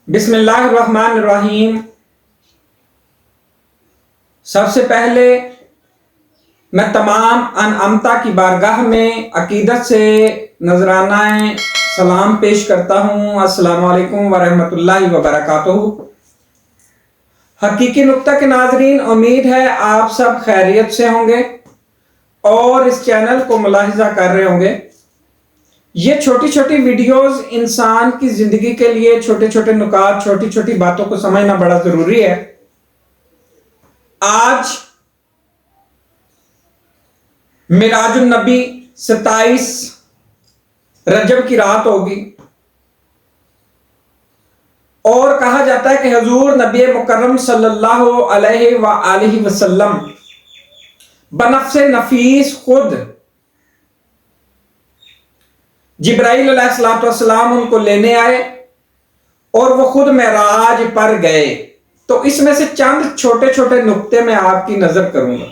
بسم اللہ الرحمن الرحیم۔ سب سے پہلے میں تمام انعامتا کی بارگاہ میں عقیدت سے نذرانہ سلام پیش کرتا ہوں۔ السلام علیکم ورحمۃ اللہ وبرکاتہ۔ حقیقی نقطہ کے ناظرین، امید ہے آپ سب خیریت سے ہوں گے اور اس چینل کو ملاحظہ کر رہے ہوں گے۔ یہ چھوٹی چھوٹی ویڈیوز انسان کی زندگی کے لیے چھوٹے چھوٹے نکات، چھوٹی چھوٹی باتوں کو سمجھنا بڑا ضروری ہے۔ آج معراج النبی 27 رجب کی رات ہوگی اور کہا جاتا ہے کہ حضور نبی مکرم صلی اللہ علیہ وآلہ وسلم بنفس نفیس خود جبرائیل علیہ السلام ان کو لینے آئے اور وہ خود معراج پر گئے۔ تو اس میں سے چند چھوٹے چھوٹے نقطے میں آپ کی نظر کروں گا۔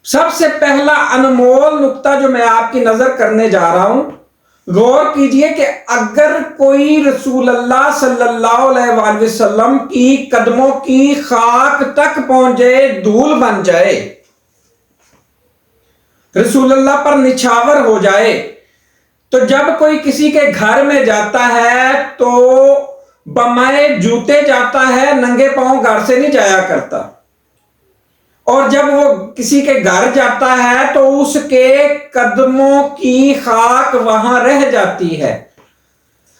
سب سے پہلا انمول نقطہ جو میں آپ کی نظر کرنے جا رہا ہوں، غور کیجئے کہ اگر کوئی رسول اللہ صلی اللہ علیہ وآلہ وسلم کی قدموں کی خاک تک پہنچے، دھول بن جائے، رسول اللہ پر نچھاور ہو جائے، تو جب کوئی کسی کے گھر میں جاتا ہے تو بمائے جوتے جاتا ہے، ننگے پاؤں گھر سے نہیں جایا کرتا، اور جب وہ کسی کے گھر جاتا ہے تو اس کے قدموں کی خاک وہاں رہ جاتی ہے۔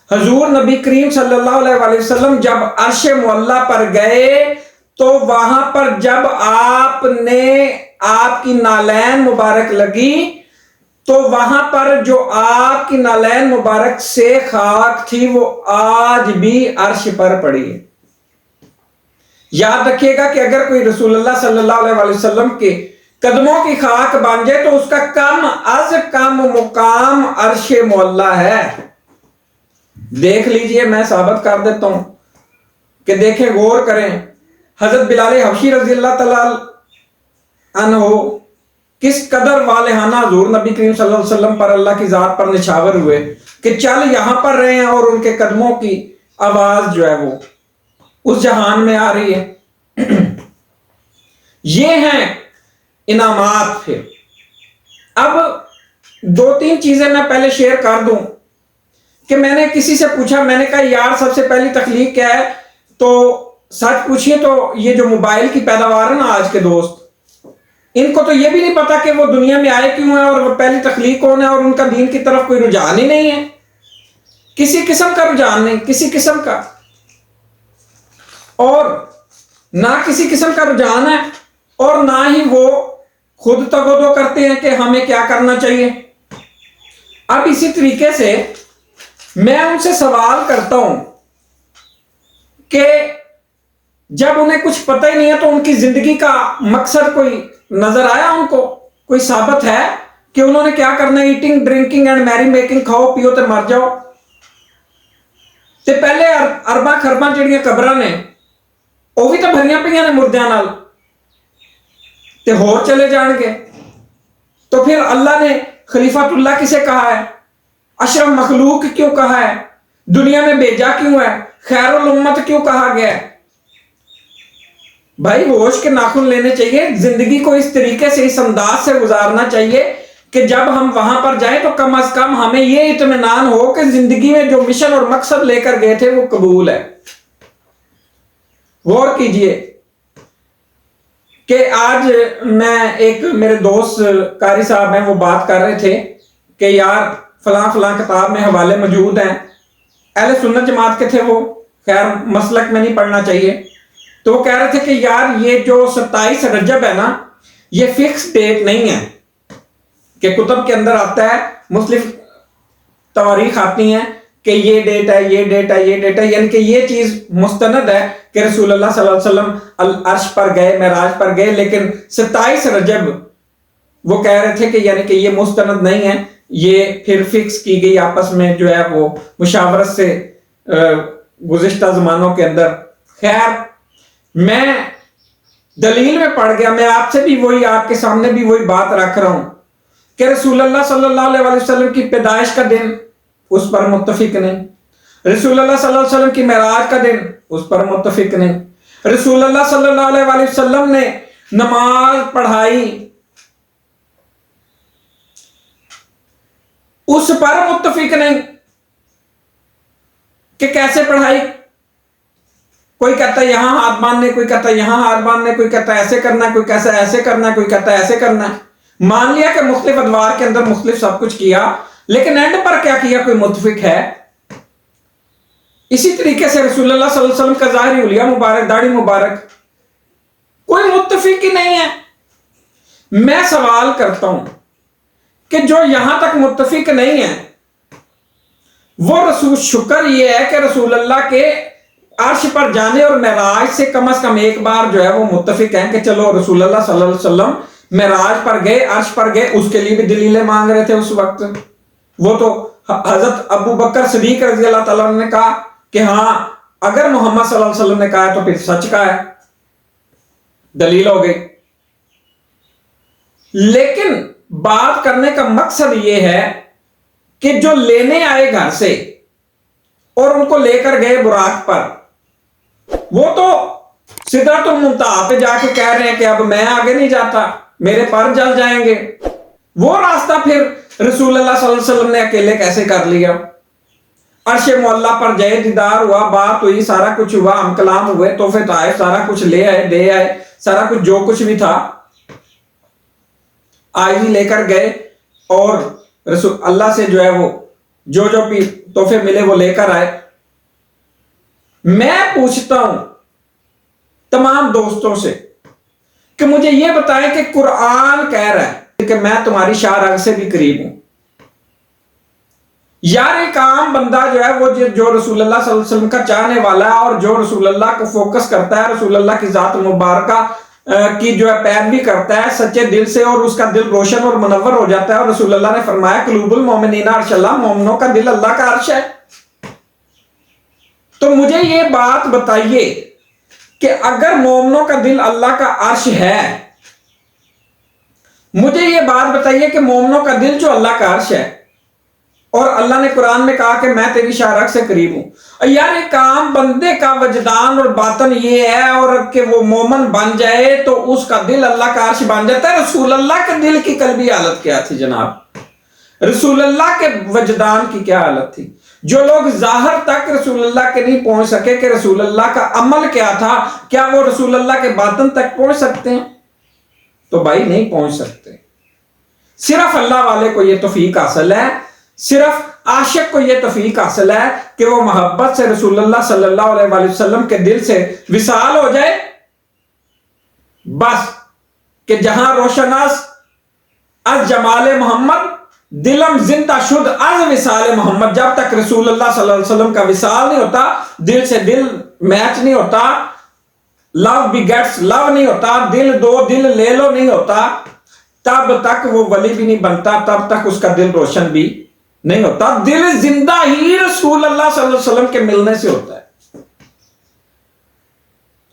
حضور نبی کریم صلی اللہ علیہ وآلہ وسلم جب عرش معلیٰ پر گئے تو وہاں پر جب آپ کی نالین مبارک لگی تو وہاں پر جو آپ کی نالین مبارک سے خاک تھی وہ آج بھی عرش پر پڑی ہے۔ یاد رکھیے گا کہ اگر کوئی رسول اللہ صلی اللہ علیہ وآلہ وسلم کے قدموں کی خاک بن جائے تو اس کا کم از کم مقام عرش معلیٰ ہے۔ دیکھ لیجئے، میں ثابت کر دیتا ہوں کہ دیکھیں، غور کریں، حضرت بلال حبشی رضی اللہ تعالیٰ عنہ کس قدر والہانہ حضور نبی کریم صلی اللہ علیہ وسلم پر، اللہ کی ذات پر نچھاور ہوئے کہ چل یہاں پر رہے ہیں، اور ان کے قدموں کی آواز جو ہے وہ اس جہان میں آ رہی ہے۔ یہ ہیں انعامات۔ پھر اب دو تین چیزیں میں پہلے شیئر کر دوں کہ میں نے کسی سے پوچھا، میں نے کہا یار سب سے پہلی تخلیق کیا ہے؟ تو سچ پوچھئے تو یہ جو موبائل کی پیداوار ہے نا آج کے دوست، ان کو تو یہ بھی نہیں پتا کہ وہ دنیا میں آئے کیوں ہیں اور وہ پہلی تخلیق کون ہے، اور ان کا دین کی طرف کوئی رجحان ہی نہیں ہے، کسی قسم کا رجحان نہیں، کسی قسم کا، اور نہ کسی قسم کا رجحان ہے، اور نہ ہی وہ خود تگودو کرتے ہیں کہ ہمیں کیا کرنا چاہیے۔ اب اسی طریقے سے میں ان سے سوال کرتا ہوں کہ جب انہیں کچھ پتہ ہی نہیں ہے تو ان کی زندگی کا مقصد کوئی نظر آیا؟ ان کو کوئی ثابت ہے کہ انہوں نے کیا کرنا ہے؟ ایٹنگ، ڈرنکنگ اینڈ میری میکنگ، کھاؤ پیو تے مر جاؤ۔ تے پہلے ارباں خرباں جڑیاں قبراں نے وہ بھی تو بھریاں پئیاں نے مردیاں نال، تے ہور چلے جان گے۔ تو پھر اللہ نے خلیفۃ اللہ کسے کہا ہے؟ اشرف مخلوق کیوں کہا ہے؟ دنیا میں بھیجا کیوں ہے؟ خیر الامت کیوں کہا گیا ہے؟ بھائی ہوش کے ناخن لینے چاہیے، زندگی کو اس طریقے سے، اس انداز سے گزارنا چاہیے کہ جب ہم وہاں پر جائیں تو کم از کم ہمیں یہ اطمینان ہو کہ زندگی میں جو مشن اور مقصد لے کر گئے تھے وہ قبول ہے۔ غور کیجئے کہ آج میں ایک میرے دوست قاری صاحب ہیں، وہ بات کر رہے تھے کہ یار فلاں فلاں کتاب میں حوالے موجود ہیں، اہل سنت جماعت کے تھے وہ، خیر مسلک میں نہیں پڑھنا چاہیے، تو وہ کہہ رہے تھے کہ یار یہ جو 27 رجب ہے نا، یہ فکس ڈیٹ نہیں ہے کہ کتب کے اندر آتا ہے، مسلم تواریخ آتی ہیں کہ یہ ڈیٹ ہے، یہ ڈیٹ ہے، یہ ڈیٹ ہے، یعنی کہ یہ چیز مستند ہے کہ رسول اللہ صلی اللہ علیہ وسلم عرش پر گئے، معراج پر گئے، لیکن 27 رجب وہ کہہ رہے تھے کہ یعنی کہ یہ مستند نہیں ہے، یہ پھر فکس کی گئی آپس میں جو ہے وہ مشاورت سے گزشتہ زمانوں کے اندر۔ خیر میں دلیل میں پڑھ گیا، میں آپ سے بھی وہی، آپ کے سامنے بھی وہی بات رکھ رہا ہوں کہ رسول اللہ صلی اللہ علیہ وسلم کی پیدائش کا دن اس پر متفق نہیں. رسول اللہ صلی اللہ علیہ وسلم کی معراج کا دن، اس پر متفق نہیں. رسول اللہ صلی اللہ علیہ وسلم نے نماز پڑھائی، اس پر متفق نہیں کہ کیسے پڑھائی. کوئی کہتا ہے یہاں ہاتھ باندھنے، کوئی کہتا ہے یہاں ہاتھ باندھنے، کوئی کہتا ہے ایسے کرنا ہے، کوئی کہتا ہے ایسے کرنا ہے، کوئی کہتا ہے ایسے کرنا ہے. مان لیا کہ مختلف ادوار کے اندر مختلف سب کچھ کیا، لیکن اینڈ پر کیا کیا؟ کوئی متفق ہے؟ اسی طریقے سے رسول اللہ صلی اللہ علیہ وسلم کا ظاہری حلیہ مبارک، داڑھی مبارک، کوئی متفق ہی نہیں ہے. میں سوال کرتا ہوں کہ جو یہاں تک متفق نہیں ہے وہ رسول، شکر یہ ہے کہ رسول اللہ کے عرش پر جانے اور معراج سے کم از کم ایک بار جو ہے وہ متفق ہیں کہ چلو رسول اللہ صلی اللہ علیہ وسلم معراج پر گئے، عرش پر گئے. اس کے لیے بھی دلیلیں مانگ رہے تھے اس وقت. وہ تو حضرت ابو بکر صدیق رضی اللہ تعالیٰ نے کہا کہ ہاں اگر محمد صلی اللہ علیہ وسلم نے کہا ہے تو پھر سچ کا ہے، دلیل ہو گئی. لیکن بات کرنے کا مقصد یہ ہے کہ جو لینے آئے گھر سے اور ان کو لے کر گئے براق پر، وہ تو سدرۃ المنتہا پہ جا کے کہہ رہے ہیں کہ اب میں آگے نہیں جاتا، میرے پر جل جائیں گے. وہ راستہ پھر رسول اللہ صلی اللہ علیہ وسلم نے اکیلے کیسے کر لیا؟ عرش معلیٰ پر جائے، دیدار ہوا، بات ہوئی، سارا کچھ ہوا، ہم کلام ہوئے، تحفے طائف، سارا کچھ لے آئے، دے آئے، سارا کچھ جو کچھ بھی تھا آج ہی لے کر گئے. اور رسول اللہ سے جو ہے وہ جو بھی تحفے ملے وہ لے کر آئے. میں پوچھتا ہوں تمام دوستوں سے کہ مجھے یہ بتائیں کہ قرآن کہہ رہا ہے کہ میں تمہاری شاہ رگ سے بھی قریب ہوں. یار ایک عام بندہ جو ہے وہ جو رسول اللہ صلی اللہ علیہ وسلم کا چاہنے والا ہے اور جو رسول اللہ کو فوکس کرتا ہے، رسول اللہ کی ذات مبارکہ کی جو ہے پیروی کرتا ہے سچے دل سے، اور اس کا دل روشن اور منور ہو جاتا ہے. اور رسول اللہ نے فرمایا قلوب المومنین عرش اللہ، مومنوں کا دل اللہ کا عرش ہے. تو مجھے یہ بات بتائیے کہ اگر مومنوں کا دل اللہ کا عرش ہے، مجھے یہ بات بتائیے کہ مومنوں کا دل جو اللہ کا عرش ہے، اور اللہ نے قرآن میں کہا کہ میں تیری شاہ رگ سے قریب ہوں. یار ایک عام بندے کا وجدان اور باطن یہ ہے اور کہ وہ مومن بن جائے تو اس کا دل اللہ کا عرش بن جاتا ہے. رسول اللہ کے دل کی قلبی حالت کیا تھی جناب؟ رسول اللہ کے وجدان کی کیا حالت تھی؟ جو لوگ ظاہر تک رسول اللہ کے نہیں پہنچ سکے کہ رسول اللہ کا عمل کیا تھا، کیا وہ رسول اللہ کے باطن تک پہنچ سکتے ہیں؟ تو بھائی نہیں پہنچ سکتے. صرف اللہ والے کو یہ توفیق حاصل ہے، صرف عاشق کو یہ توفیق حاصل ہے کہ وہ محبت سے رسول اللہ صلی اللہ علیہ وسلم کے دل سے وصال ہو جائے. بس کہ جہاں روشناس از جمال محمد دلم زندہ شد از وصال محمد، جب تک رسول اللہ صلی اللہ علیہ وسلم کا وصال نہیں ہوتا، دل سے دل میچ نہیں ہوتا، لو بیگیٹس لو نہیں ہوتا، دل دو دل لے لو نہیں ہوتا، تب تک وہ ولی بھی نہیں بنتا، تب تک اس کا دل روشن بھی نہیں ہوتا. دل زندہ ہی رسول اللہ صلی اللہ علیہ وسلم کے ملنے سے ہوتا ہے.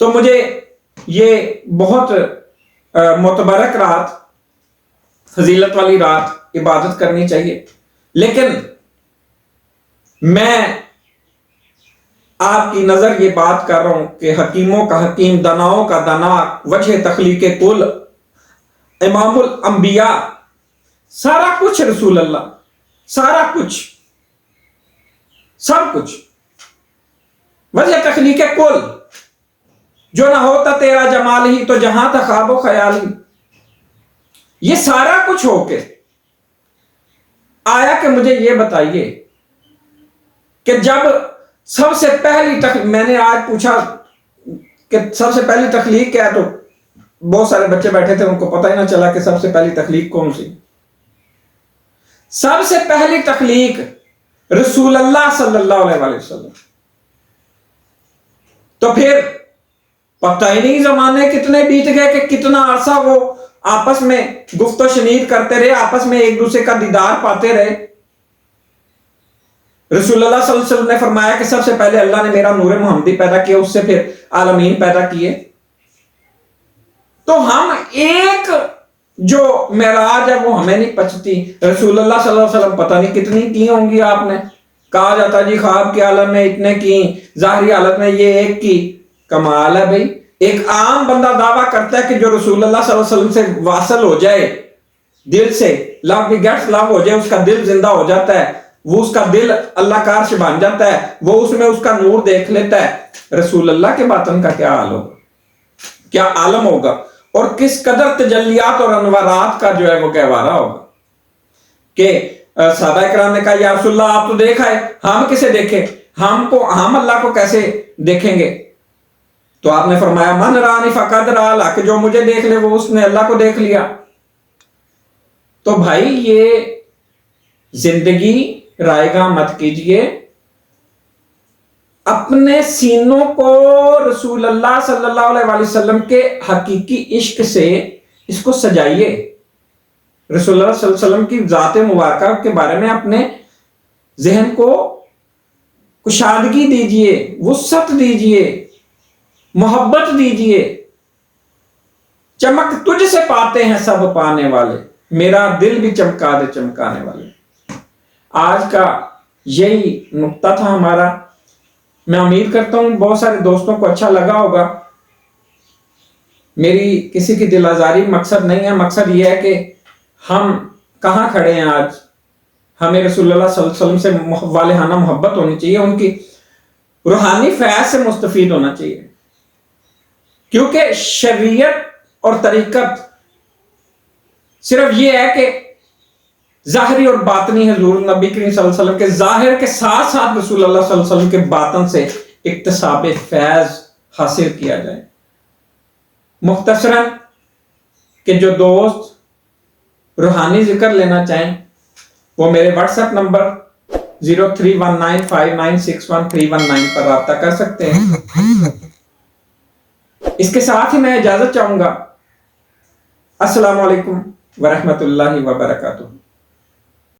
تو مجھے یہ بہت متبرک رات، فضیلت والی رات عبادت کرنی چاہیے. لیکن میں آپ کی نظر یہ بات کر رہا ہوں کہ حکیموں کا حکیم، دناؤں کا دنا، وجہ تخلیق کل، امام الانبیاء، سارا کچھ رسول اللہ، سارا کچھ، سب کچھ، وجہ تخلیق کل، جو نہ ہوتا تیرا جمال ہی تو جہاں تھا خواب و خیال ہی. یہ سارا کچھ ہو کے آیا کہ مجھے یہ بتائیے کہ جب سب سے پہلی تخلیق، میں نے آج پوچھا کہ سب سے پہلی تخلیق کیا ہے، تو بہت سارے بچے بیٹھے تھے، ان کو پتہ ہی نہ چلا کہ سب سے پہلی تخلیق کون سی. سب سے پہلی تخلیق رسول اللہ صلی اللہ علیہ وسلم. تو پھر پتہ ہی نہیں زمانے کتنے بیت گئے کہ کتنا عرصہ وہ آپس میں گفت و شنید کرتے رہے، آپس میں ایک دوسرے کا دیدار پاتے رہے. رسول اللہ صلی اللہ علیہ وسلم نے فرمایا کہ سب سے پہلے اللہ نے میرا نور محمدی پیدا کیا، اس سے پھر عالمین پیدا کیے. تو ہم ایک جو معراج ہے وہ ہمیں نہیں پچتی. رسول اللہ صلی اللہ علیہ وسلم پتہ نہیں کتنی کی ہوں گی آپ نے. کہا جاتا جی خواب کے عالم میں اتنے کی، ظاہری حالت میں یہ ایک کی. کمال ہے بھائی. ایک عام بندہ دعویٰ کرتا ہے کہ جو رسول اللہ صلی اللہ علیہ وسلم سے واصل ہو جائے دل سے، لو بھی گیٹس لو ہو جائے، اس کا دل زندہ ہو جاتا ہے، وہ اس کا دل اللہ کا عرش بن جاتا ہے، وہ اس میں اس کا نور دیکھ لیتا ہے. رسول اللہ کے باطن کا کیا حال ہوگا، کیا عالم ہوگا، اور کس قدر تجلیات اور انوارات کا جو ہے وہ گہوارہ ہوگا. کہ صحابہ کرام نے کہا یا رسول اللہ آپ تو دیکھ آئے، ہم کسے دیکھیں، ہم اللہ کو کیسے دیکھیں گے؟ تو آپ نے فرمایا من رانی فقد رآ، کہ جو مجھے دیکھ لے وہ اس نے اللہ کو دیکھ لیا. تو بھائی یہ زندگی رائے گاں مت کیجئے، اپنے سینوں کو رسول اللہ صلی اللہ علیہ وسلم کے حقیقی عشق سے اس کو سجائیے. رسول اللہ صلی اللہ علیہ وسلم کی ذات مبارکہ کے بارے میں اپنے ذہن کو کشادگی دیجئے، وسعت دیجئے، محبت دیجئے. چمک تجھ سے پاتے ہیں سب پانے والے، میرا دل بھی چمکا دے چمکانے والے. آج کا یہی نقطہ تھا ہمارا. میں امید کرتا ہوں بہت سارے دوستوں کو اچھا لگا ہوگا. میری کسی کی دل آزاری مقصد نہیں ہے، مقصد یہ ہے کہ ہم کہاں کھڑے ہیں آج. ہمیں رسول اللہ صلی اللہ علیہ وسلم سے والہانہ محبت ہونی چاہیے، ان کی روحانی فیض سے مستفید ہونا چاہیے. کیونکہ شریعت اور طریقت صرف یہ ہے کہ ظاہری اور باطنی حضور نبی کریم صلی اللہ علیہ وسلم کے ظاہر کے ساتھ ساتھ رسول اللہ صلی اللہ علیہ وسلم کے باطن سے اکتساب فیض حاصل کیا جائے. مختصراً کہ جو دوست روحانی ذکر لینا چاہیں وہ میرے واٹس ایپ نمبر 0319596131 پر رابطہ کر سکتے ہیں. اس کے ساتھ ہی میں اجازت چاہوں گا. السلام علیکم ورحمۃ اللہ وبرکاتہ.